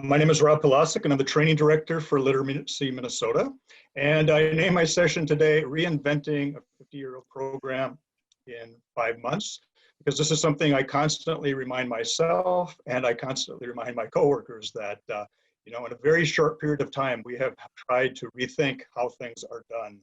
My name is Rob Pilasek, and I'm the training director for Literacy Minnesota. And I name my session today, Reinventing a 50-Year-Old Program in 5 months, because this is something I constantly remind myself and I constantly remind my coworkers that, in a very short period of time, we have tried to rethink how things are done.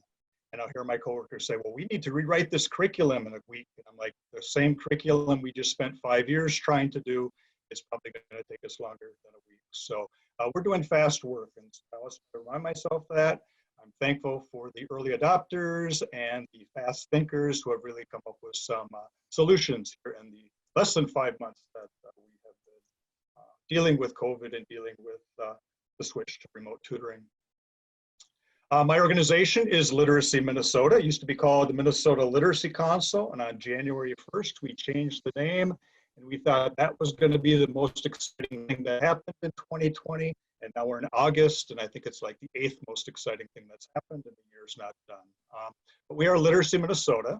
And I'll hear my coworkers say, well, we need to rewrite this curriculum in a week. And I'm like, the same curriculum we just spent 5 years trying to do, it's probably going to take us longer than a week. So we're doing fast work, and I also remind myself that. I'm thankful for the early adopters and the fast thinkers who have really come up with some solutions here in the less than 5 months that we have been dealing with COVID and dealing with the switch to remote tutoring. My organization is Literacy Minnesota. It used to be called the Minnesota Literacy Council, and on January 1st, we changed the name. And we thought that was going to be the most exciting thing that happened in 2020. And now we're in August, and I think it's like the 8th most exciting thing that's happened, and the year's not done. But we are Literacy Minnesota,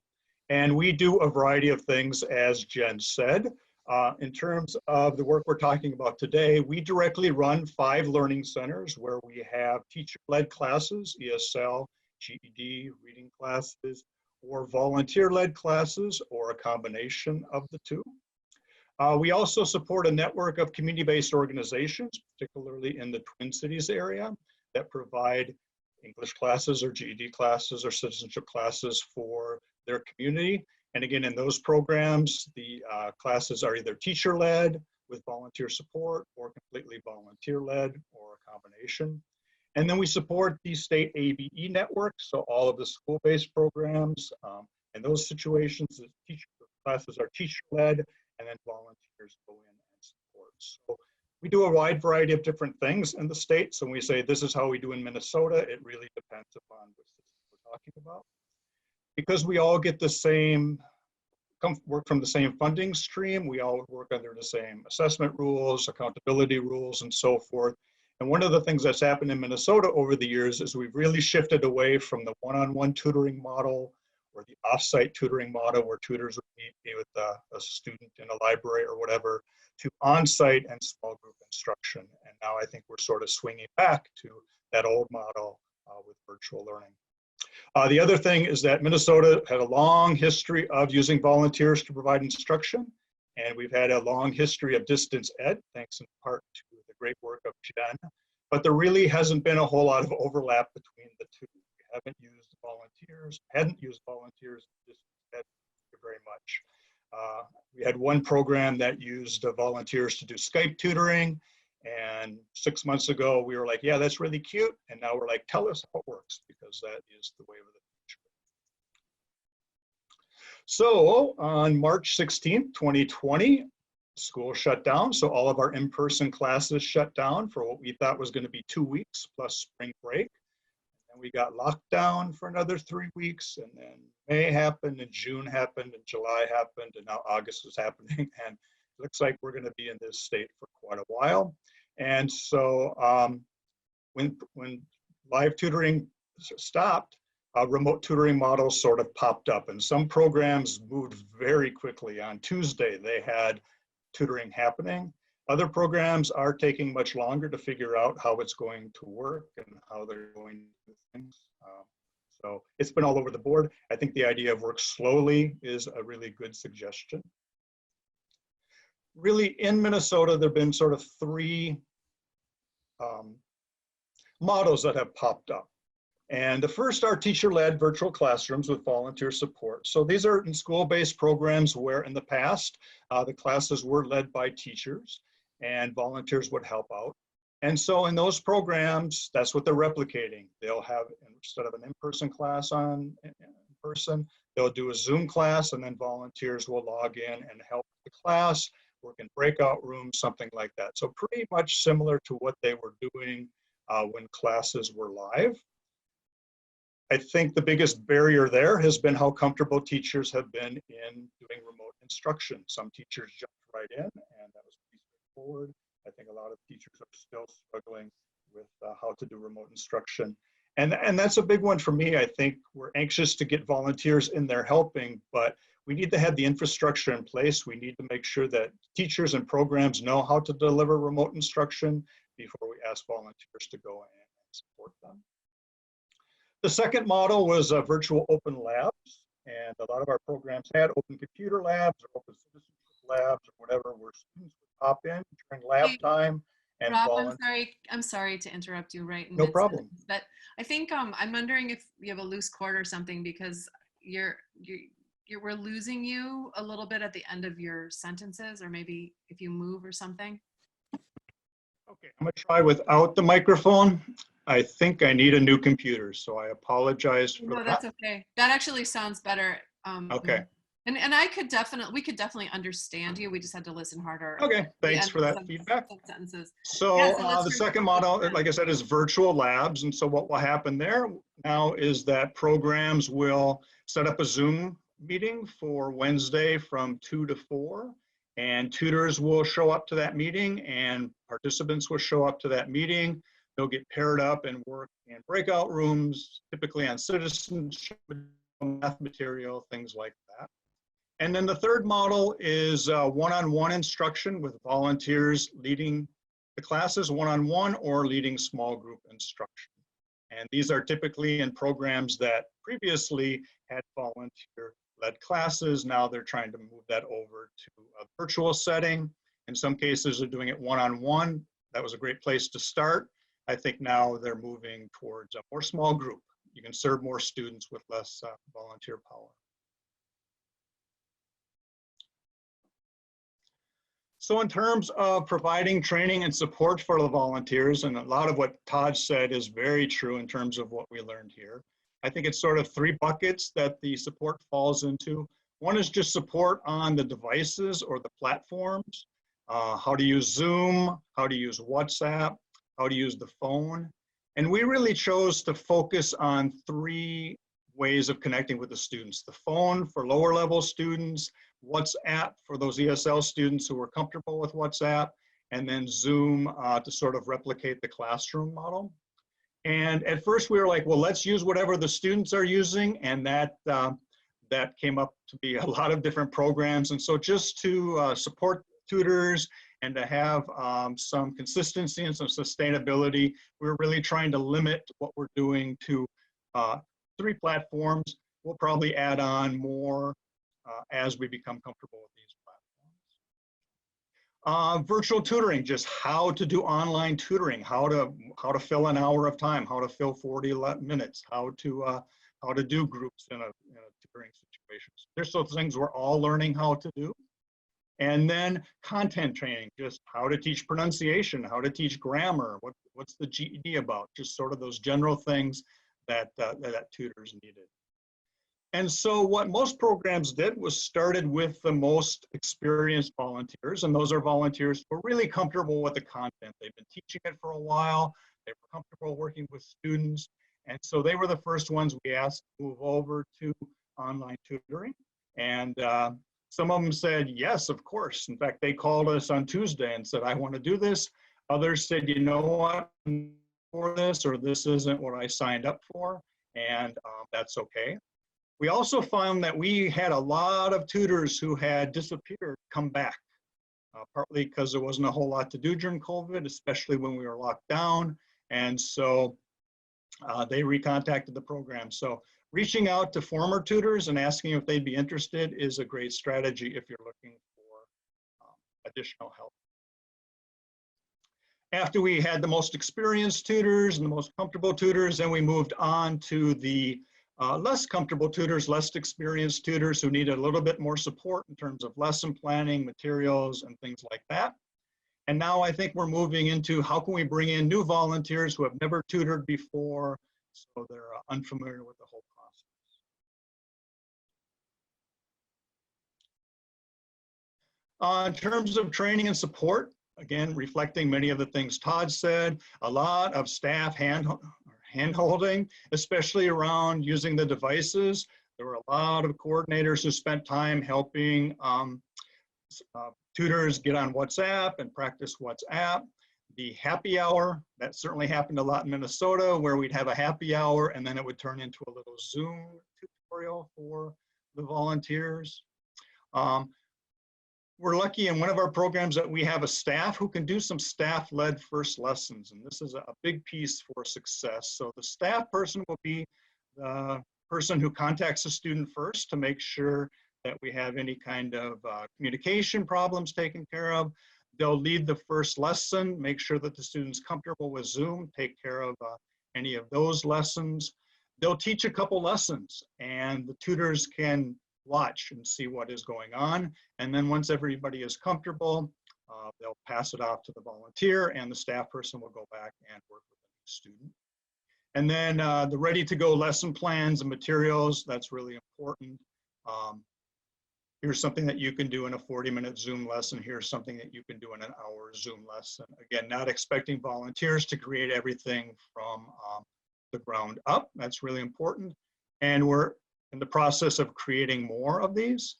and we do a variety of things, as Jen said. In terms of the work we're talking about today, we directly run 5 learning centers where we have teacher-led classes, ESL, GED, reading classes, or volunteer-led classes, or a combination of the two. We also support a network of community-based organizations, particularly in the Twin Cities area, that provide English classes or GED classes or citizenship classes for their community. And again, in those programs, the classes are either teacher-led with volunteer support or completely volunteer-led or a combination. And then we support the state ABE network, so all of the school-based programs. In those situations, the classes are teacher-led, and then volunteers go in and support. So we do a wide variety of different things in the state. So when we say this is how we do in Minnesota, it really depends upon what system we're talking about. Because we all get the same, work from the same funding stream, we all work under the same assessment rules, accountability rules, and so forth. And one of the things that's happened in Minnesota over the years is we've really shifted away from the one-on-one tutoring model or the off-site tutoring model where tutors would meet with a student in a library or whatever, to on-site and small group instruction. And now I think we're sort of swinging back to that old model with virtual learning. The other thing is that Minnesota had a long history of using volunteers to provide instruction, and we've had a long history of distance ed, thanks in part to the great work of Jen, but there really hasn't been a whole lot of overlap between the two. Hadn't used volunteers very much. We had one program that used volunteers to do Skype tutoring, and 6 months ago we were like, yeah, that's really cute, and now we're like, tell us how it works, because that is the way of the future. So on March 16th, 2020, school shut down, so all of our in-person classes shut down for what we thought was going to be 2 weeks plus spring break. And we got locked down for another 3 weeks, and then May happened, and June happened, and July happened, and now August is happening, and it looks like we're going to be in this state for quite a while. And so when live tutoring stopped, remote tutoring models sort of popped up, and some programs moved very quickly. On Tuesday, they had tutoring happening. Other programs are taking much longer to figure out how it's going to work and how they're going to do things. So it's been all over the board. I think the idea of work slowly is a really good suggestion. Really, in Minnesota, there have been sort of 3 models that have popped up. And the first are teacher-led virtual classrooms with volunteer support. So these are in school-based programs where in the past, the classes were led by teachers and volunteers would help out. And so in those programs, that's what they're replicating. They'll have, instead of an in-person class in person, they'll do a Zoom class, and then volunteers will log in and help the class, work in breakout rooms, something like that. So pretty much similar to what they were doing when classes were live. I think the biggest barrier there has been how comfortable teachers have been in doing remote instruction. Some teachers jumped right in, and that was pretty straightforward. I think a lot of teachers are still struggling with how to do remote instruction. And that's a big one for me. I think we're anxious to get volunteers in there helping, but we need to have the infrastructure in place. We need to make sure that teachers and programs know how to deliver remote instruction, before we ask volunteers to go in and support them. The second model was virtual open labs, and a lot of our programs had open computer labs or open citizenship labs or whatever, where students would pop in during lab Hey, time and Rob, volunteer. I'm sorry to interrupt you right in No mid problem. sentence, but I think I'm wondering if you have a loose cord or something, because we're losing you a little bit at the end of your sentences, or maybe if you move or something. Okay, I'm gonna try without the microphone. I think I need a new computer, so I apologize for No, that. that's okay. That actually sounds better. Okay, And we could definitely understand you. We just had to listen harder at okay, the thanks end for of that feedback. some sentences. Yeah, So so let's the hear second what model, you said. like I said, is virtual labs. And so what will happen there now is that programs will set up a Zoom meeting for Wednesday from 2 to 4. And tutors will show up to that meeting and participants will show up to that meeting. They'll get paired up and work in breakout rooms, typically on citizenship, math material, things like that. And then the third model is one-on-one instruction with volunteers leading the classes one-on-one or leading small group instruction. And these are typically in programs that previously had volunteer-led classes. Now they're trying to move that over to a virtual setting. In some cases, they're doing it one-on-one. That was a great place to start. I think now they're moving towards a more small group. You can serve more students with less volunteer power. So in terms of providing training and support for the volunteers, and a lot of what Todd said is very true in terms of what we learned here. I think it's sort of three buckets that the support falls into. One is just support on the devices or the platforms, how to use Zoom, how to use WhatsApp, how to use the phone. And we really chose to focus on three ways of connecting with the students: the phone for lower level students, WhatsApp for those ESL students who are comfortable with WhatsApp, and then Zoom to sort of replicate the classroom model. And at first we were like, well, let's use whatever the students are using, and that came up to be a lot of different programs. And so just to support tutors and to have some consistency and some sustainability, we're really trying to limit what we're doing to 3 platforms. We'll probably add on more as we become comfortable with these platforms. Virtual tutoring, just how to do online tutoring, how to fill an hour of time, how to fill 40 minutes, how to do groups in a tutoring situation. There's those things we're all learning how to do. And then content training, just how to teach pronunciation, how to teach grammar, what's the GED about, just sort of those general things that tutors needed. And so what most programs did was started with the most experienced volunteers, and those are volunteers who are really comfortable with the content. They've been teaching it for a while, they were comfortable working with students, and so they were the first ones we asked to move over to online tutoring. And some of them said, yes, of course. In fact, they called us on Tuesday and said, I want to do this. Others said, you know what, for this, or this isn't what I signed up for, and that's okay. We also found that we had a lot of tutors who had disappeared come back, partly because there wasn't a whole lot to do during COVID, especially when we were locked down. And so they recontacted the program. So reaching out to former tutors and asking if they'd be interested is a great strategy if you're looking for additional help. After we had the most experienced tutors and the most comfortable tutors, then we moved on to the less comfortable tutors, less experienced tutors who needed a little bit more support in terms of lesson planning, materials, and things like that. And now I think we're moving into how can we bring in new volunteers who have never tutored before, so they're unfamiliar with the whole process. In terms of training and support, again, reflecting many of the things Todd said, a lot of staff hand-holding, especially around using the devices. There were a lot of coordinators who spent time helping tutors get on WhatsApp and practice WhatsApp. The happy hour, that certainly happened a lot in Minnesota, where we'd have a happy hour and then it would turn into a little Zoom tutorial for the volunteers. we're lucky in one of our programs that we have a staff who can do some staff-led first lessons, and this is a big piece for success. So the staff person will be the person who contacts the student first to make sure that we have any kind of communication problems taken care of. They'll lead the first lesson, make sure that the student's comfortable with Zoom, take care of any of those lessons. They'll teach a couple lessons, and the tutors can watch and see what is going on. And then once everybody is comfortable, they'll pass it off to the volunteer, and the staff person will go back and work with the student. And then the ready to go lesson plans and materials, that's really important. Here's something that you can do in a 40-minute Zoom lesson. Here's something that you can do in an hour Zoom lesson. Again, not expecting volunteers to create everything from the ground up. That's really important. And we're in the process of creating more of these.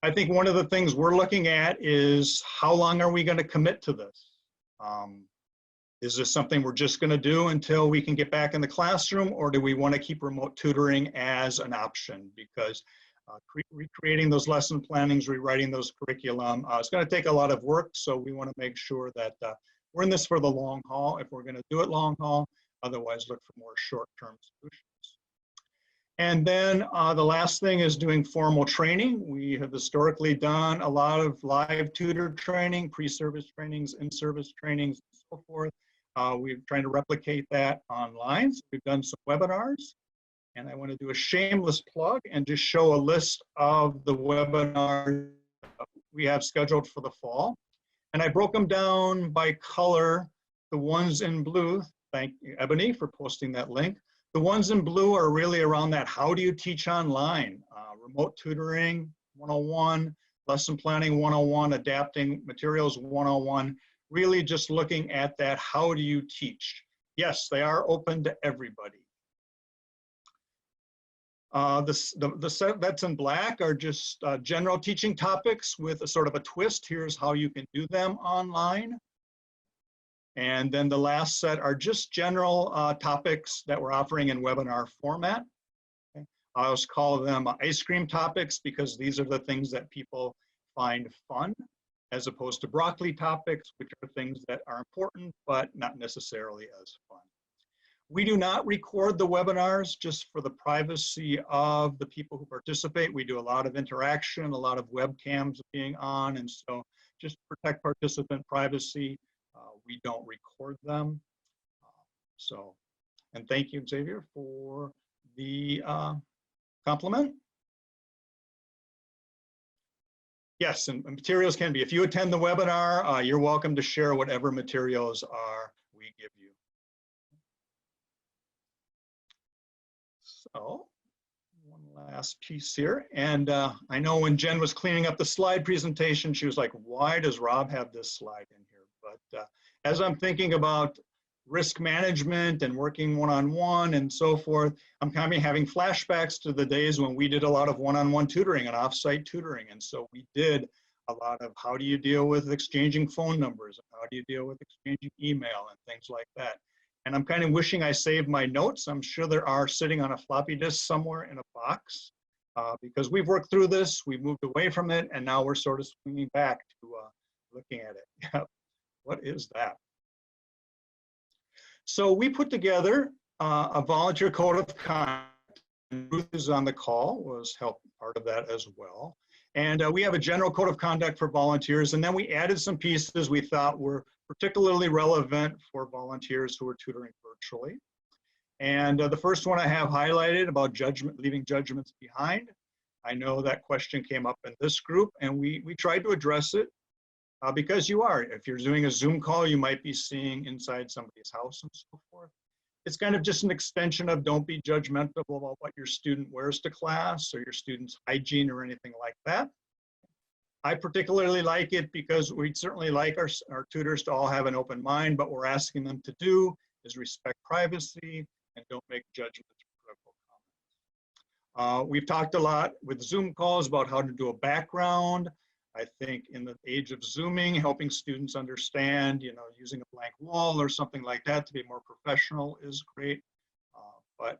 I think one of the things we're looking at is how long are we going to commit to this? Is this something we're just going to do until we can get back in the classroom, or do we want to keep remote tutoring as an option? Because recreating those lesson plannings, rewriting those curriculum, it's going to take a lot of work, so we want to make sure that we're in this for the long haul if we're going to do it long haul. Otherwise, look for more short-term solutions. And then the last thing is doing formal training. We have historically done a lot of live tutor training, pre-service trainings, in-service trainings, and so forth. We're trying to replicate that online. So we've done some webinars. And I want to do a shameless plug and just show a list of the webinars we have scheduled for the fall. And I broke them down by color. The ones in blue, thank you, Ebony, for posting that link. The ones in blue are really around that, how do you teach online? Remote tutoring 101, lesson planning 101, adapting materials 101, really just looking at that, how do you teach? Yes, they are open to everybody. The set that's in black are just general teaching topics with a sort of a twist. Here's how you can do them online. And then the last set are just general topics that we're offering in webinar format. Okay. I always call them ice cream topics because these are the things that people find fun, as opposed to broccoli topics, which are things that are important, but not necessarily as fun. We do not record the webinars just for the privacy of the people who participate. We do a lot of interaction, a lot of webcams being on, and so just to protect participant privacy, we don't record them. And thank you, Xavier, for the compliment. Yes, and materials can be, if you attend the webinar, you're welcome to share whatever materials we give you. So, one last piece here. And I know when Jen was cleaning up the slide presentation, she was like, why does Rob have this slide in here? But as I'm thinking about risk management and working one-on-one and so forth, I'm kind of having flashbacks to the days when we did a lot of one-on-one tutoring and off-site tutoring. And so we did a lot of how do you deal with exchanging phone numbers? How do you deal with exchanging email and things like that? And I'm kind of wishing I saved my notes. I'm sure there are sitting on a floppy disk somewhere in a box because we've worked through this, we've moved away from it, and now we're sort of swinging back to looking at it. What is that? So we put together a volunteer code of conduct. Ruth is on the call, was part of that as well. And we have a general code of conduct for volunteers, and then we added some pieces we thought were particularly relevant for volunteers who are tutoring virtually. And the first one I have highlighted about judgment, leaving judgments behind. I know that question came up in this group, and we tried to address it because if you're doing a Zoom call, you might be seeing inside somebody's house and so forth. It's kind of just an extension of don't be judgmental about what your student wears to class or your student's hygiene or anything like that. I particularly like it because we'd certainly like our tutors to all have an open mind, but what we're asking them to do is respect privacy and don't make judgments or critical comments. We've talked a lot with Zoom calls about how to do a background. I think in the age of Zooming, helping students understand, using a blank wall or something like that to be more professional is great. But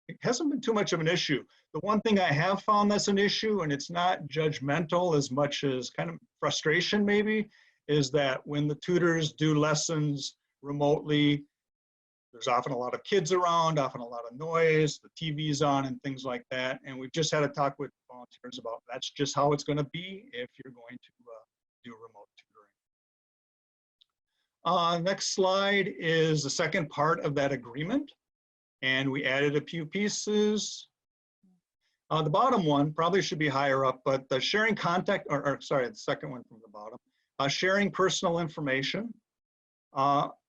it hasn't been too much of an issue. The one thing I have found that's an issue, and it's not judgmental as much as kind of frustration maybe, is that when the tutors do lessons remotely, there's often a lot of kids around, often a lot of noise, the TV's on and things like that. And we've just had a talk with volunteers about that's just how it's going to be if you're going to do remote tutoring. Next slide is the second part of that agreement. And we added a few pieces. The bottom one probably should be higher up, but the sharing contact, or sorry, the second one from the bottom, sharing personal information.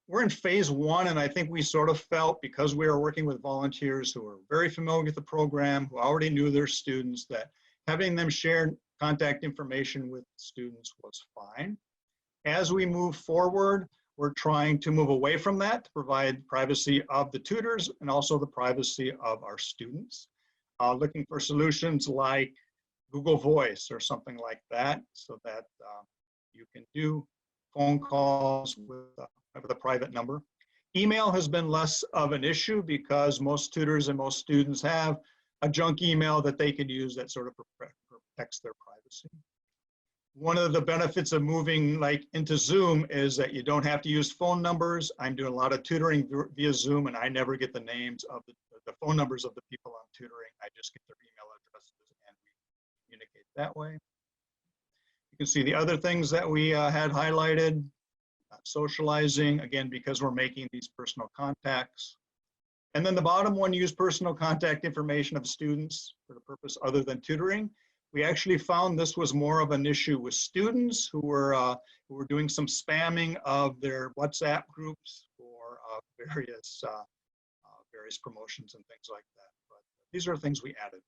We're in phase one, and I think we sort of felt, because we are working with volunteers who are very familiar with the program, who already knew their students, that having them share contact information with students was fine. As we move forward, we're trying to move away from that to provide privacy of the tutors and also the privacy of our students. Looking for solutions like Google Voice or something like that, so that you can do phone calls with a private number. Email has been less of an issue because most tutors and most students have a junk email that they can use that sort of protects their privacy. One of the benefits of moving into Zoom is that you don't have to use phone numbers. I'm doing a lot of tutoring via Zoom, and I never get the names of the phone numbers of the people I'm tutoring. I just get their email addresses and we communicate that way. You can see the other things that we had highlighted. Socializing, again, because we're making these personal contacts. And then the bottom one, use personal contact information of students for the purpose other than tutoring. We actually found this was more of an issue with students who were doing some spamming of their WhatsApp groups for various promotions and things like that. But these are things we added.